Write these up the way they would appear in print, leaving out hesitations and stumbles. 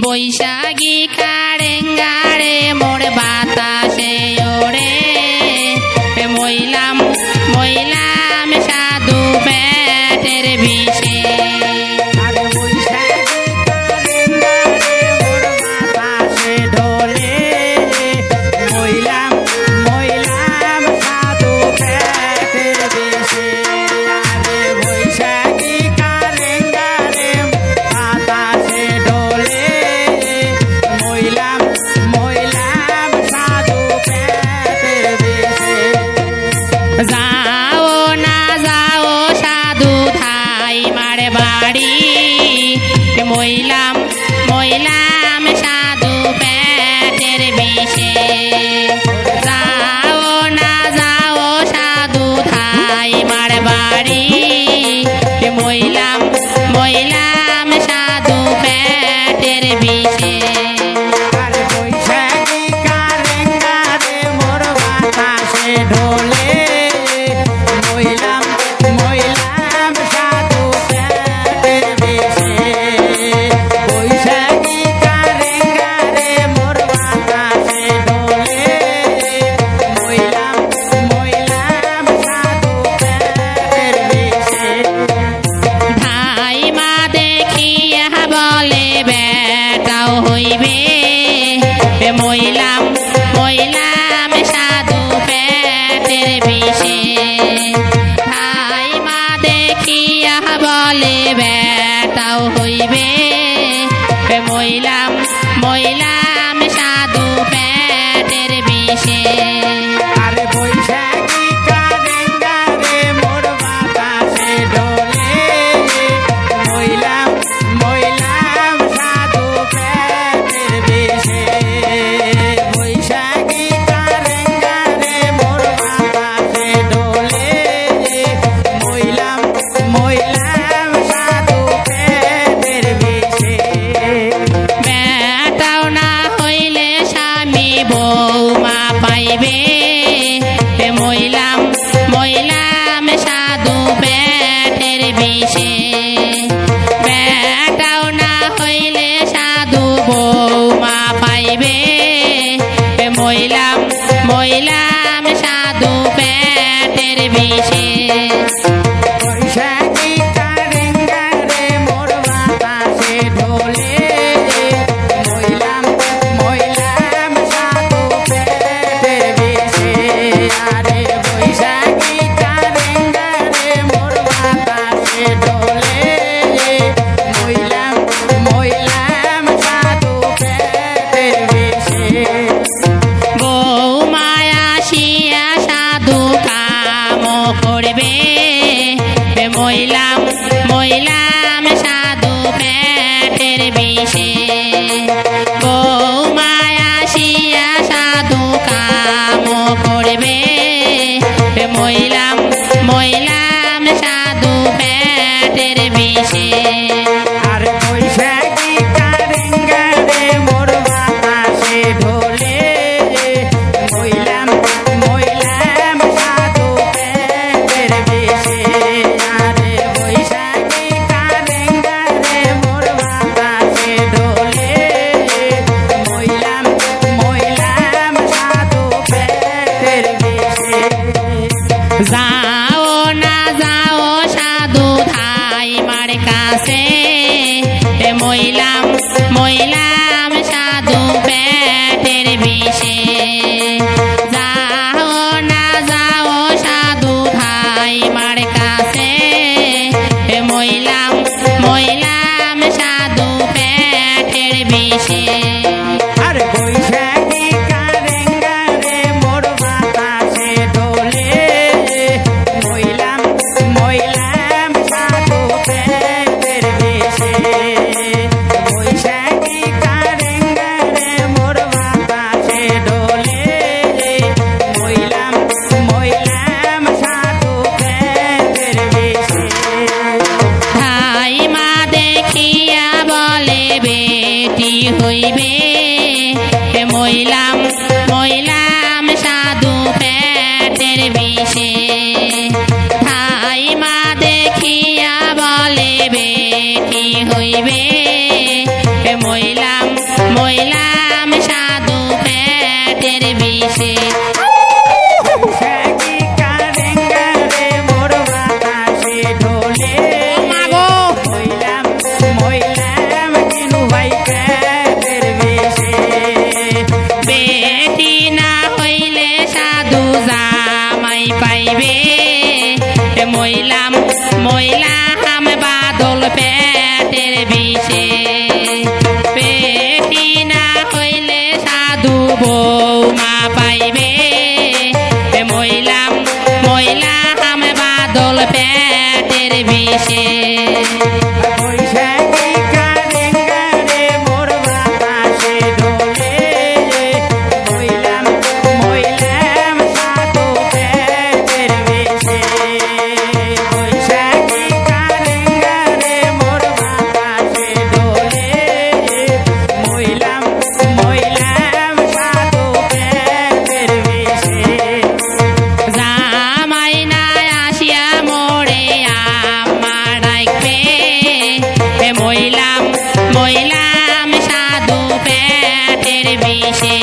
বৈশাখী কারেঙ্গারে মোর বাতাসে ওড়ে মইলাম মইলাম সাধু পেটের বিষে যাও না যাও সাধু থাই মারে বাড়ি মইলাম মইলাম সাধু পেটের বিষে যাও না যাও সাধু থাই মারে বাড়ি মইলাম মইলাম সাধু পেটের বিষে মইলাম মইলাম সাধু পেটের বিষে ভাই মা দেখিয়া বলে বেটাও হইবে মইলাম মইলাম সাধু পেটের বিষে আরে বৈশাখী কারেঙ্গারে মোর বাতাসে ডোলে মইলাম মইলাম সাধু পেটের বিষে মইলাম মইলাম সাধু পেটের বিষে বেটাও না হইলে সাধু বৌমা পাইবে মইলাম মইলাম সাধু পেটের বিষে বৈশাখী কারেঙ্গারে মোর বাতাসে ঢোলে মইলাম মইলাম সাধু পেটের বিষে আরে বৈশাখী কারেঙ্গারে মোর বাতাসে ঢোলে মইলাম মইলাম সাধু পেটের বিষে বৌমায়া শিয়া সাধু কাম করবে মইলাম মইলাম সাধু পেটের বিষে বৌমায়া শিয়া সাধু কাম করবে মইলাম মইলাম সাধু পেটের বিষে আর বৈশাখী কারেঙ্গারে মোর বাতাসে ঢোলে মইলাম মইলাম সাধু পেটের বিষে আরে বৈশাখী কারেঙ্গারে মোর বাতাসে ঢোলে মইলাম মইলাম সাধু পেটের বিষে যাও না যাও সাধু থাই মার কাছে মইলাম মইলাম সাধু পেটের বিষে যাও না যাও সাধু থাই মার কাছে মইলাম মইলাম সাধু পেটের বিষে আর বৈশাখী কারেঙ্গারে মোর বাতাসে ঢোলে মইলাম মইলাম সাধু পেটের বিষে বৈশাখী কারেঙ্গারে মোর বাতাসে ঢোলে মইলাম মইলাম সাধু পেটের বিষে ভাই মা দেখিয়া বলে বেটি হইবে মইলাম মইলাম সাধু পেটের বিষে ভাই মা দেখিয়া বলে বেটি হইবে মইলাম মইলাম বাদল পেটের বিষে পেটি না হইলে সাধু বৌমা পাইবে মইলাম বাদল পেটের বিষে বৈশাখী কারেঙ্গা রে মোর বাতাসে ডোলে মইলাম সাধু পেটের বিষে বৈশাখী কারেঙ্গা রে মোর বাতাসে ডোলে মইলাম সাধু পেটের বিষে জামাই না আসিয়া মোরে আমার ডাকবে মইলাম সাধু পেটের বিষে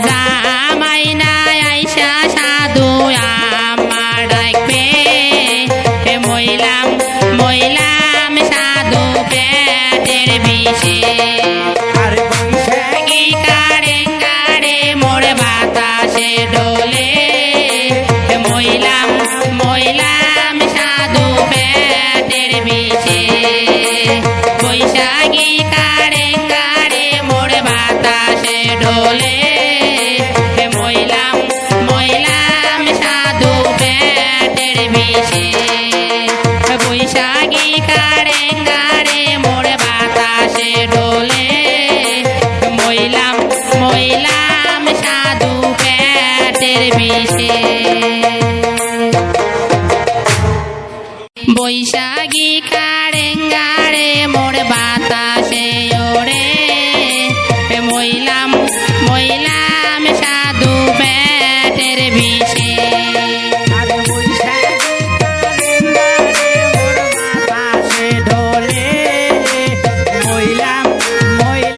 জামাই না আইসা সাধু আমার ডাকবে মইলাম সাধু পেটের বিষে আর বৈশাখী কারেঙ্গারে মোর বাতাসে ডোলে মইলাম সাধু পেটের বিষে বৈশাখী কারেঙ্গারে মোর বাতাসে ডোলে